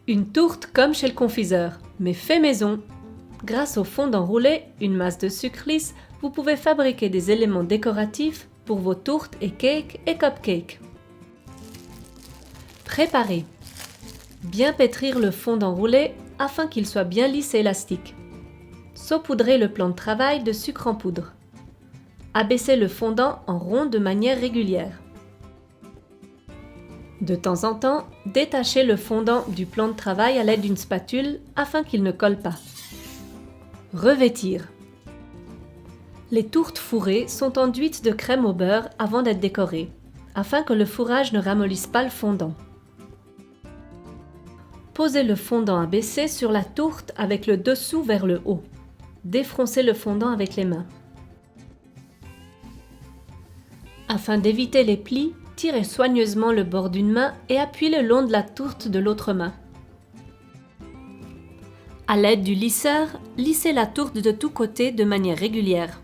Une tourte comme chez le confiseur, mais fait maison. Grâce au fondant roulé, une masse de sucre lisse, vous pouvez fabriquer des éléments décoratifs pour vos tourtes et cakes et cupcakes. Préparer. Bien pétrir le fondant roulé afin qu'il soit bien lisse et élastique. Saupoudrer le plan de travail de sucre en poudre. Abaisser le fondant en rond de manière régulière. De temps en temps, détachez le fondant du plan de travail à l'aide d'une spatule afin qu'il ne colle pas. Revêtir. Les tourtes fourrées sont enduites de crème au beurre avant d'être décorées, afin que le fourrage ne ramollisse pas le fondant. Posez le fondant abaissé sur la tourte avec le dessous vers le haut. Défroncez le fondant avec les mains. Afin d'éviter les plis, tirez soigneusement le bord d'une main et appuyez le long de la tourte de l'autre main. À l'aide du lisseur, lissez la tourte de tous côtés de manière régulière.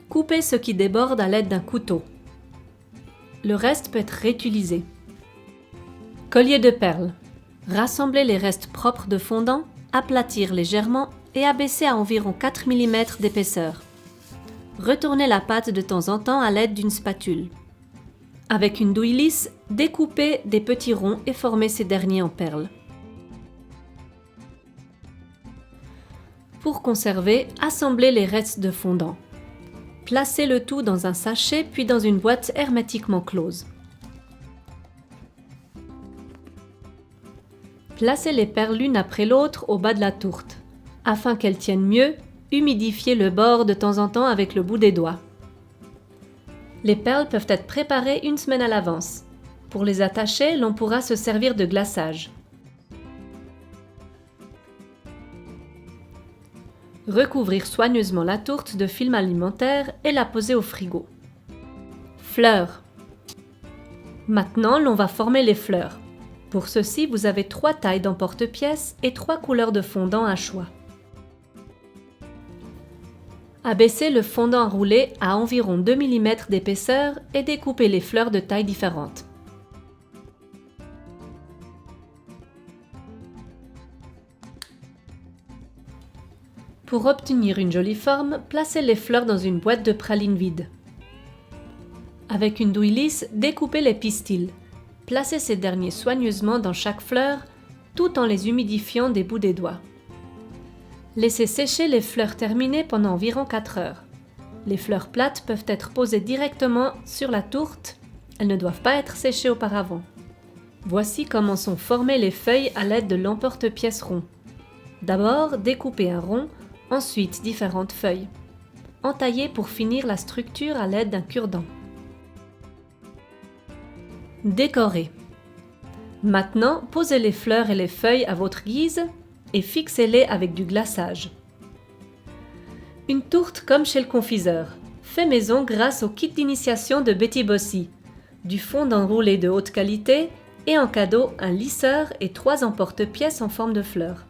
Coupez ce qui déborde à l'aide d'un couteau. Le reste peut être réutilisé. Collier de perles. Rassemblez les restes propres de fondant, aplatir légèrement et abaisser à environ 4 mm d'épaisseur. Retournez la pâte de temps en temps à l'aide d'une spatule. Avec une douille lisse, découpez des petits ronds et formez ces derniers en perles. Pour conserver, assemblez les restes de fondant. Placez le tout dans un sachet puis dans une boîte hermétiquement close. Placez les perles l'une après l'autre au bas de la tourte. Afin qu'elles tiennent mieux, humidifiez le bord de temps en temps avec le bout des doigts. Les perles peuvent être préparées une semaine à l'avance. Pour les attacher, l'on pourra se servir de glaçage. Recouvrir soigneusement la tourte de film alimentaire et la poser au frigo. Fleurs. Maintenant, l'on va former les fleurs. Pour ceci, vous avez 3 tailles d'emporte-pièces et 3 couleurs de fondant à choix. Abaissez le fondant à rouler à environ 2 mm d'épaisseur et découpez les fleurs de tailles différentes. Pour obtenir une jolie forme, placez les fleurs dans une boîte de praline vide. Avec une douille lisse, découpez les pistils. Placez ces derniers soigneusement dans chaque fleur, tout en les humidifiant des bouts des doigts. Laissez sécher les fleurs terminées pendant environ 4 heures. Les fleurs plates peuvent être posées directement sur la tourte, elles ne doivent pas être séchées auparavant. Voici comment sont formées les feuilles à l'aide de l'emporte-pièce rond. D'abord, découpez un rond, ensuite différentes feuilles. Entaillez pour finir la structure à l'aide d'un cure-dent. Décorer. Maintenant, posez les fleurs et les feuilles à votre guise et fixez-les avec du glaçage. Une tourte comme chez le confiseur, fait maison grâce au kit d'initiation de Betty Bossy, du fondant roulé de haute qualité et en cadeau un lisseur et 3 emporte-pièces en forme de fleurs.